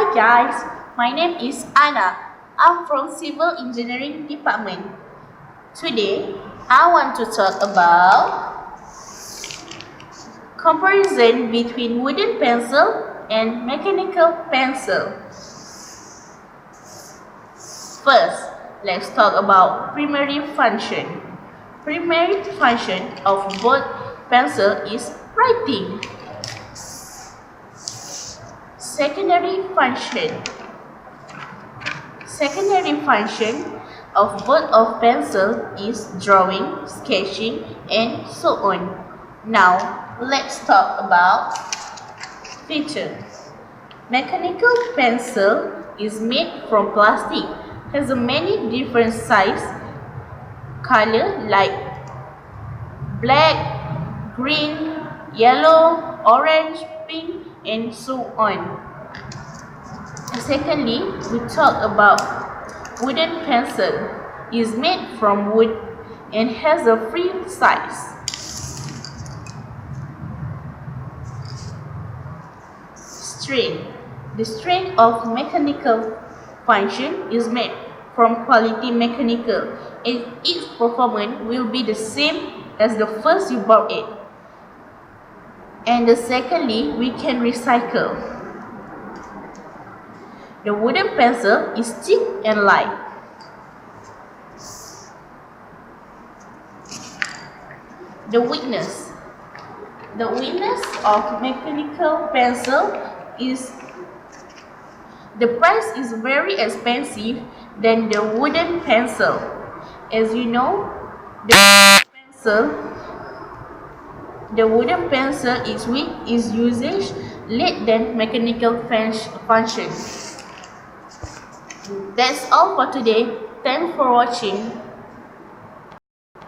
Hi guys, my name is Anna. I'm from Civil Engineering Department. Today, I want to talk about comparison between wooden pencil and mechanical pencil. First, let's talk about primary function. Primary function of both pencil is writing. Secondary function of both of pencil is drawing, sketching, and so on. Now, let's talk about feature. Mechanical pencil is made from plastic, has a many different size, color like black, green, yellow, orange, pink, and so on. Secondly, we talk about wooden pencil. Is made from wood and has a free size. Strength. The strength of mechanical function is made from quality mechanical, and its performance will be the same as the first you bought it. And secondly, we can recycle. The wooden pencil is thick and light. The weakness. The weakness of mechanical pencil is the price is very expensive than the wooden pencil. As you know, the wooden pencil is weak, its usage less than mechanical function. That's all for today. Thanks for watching.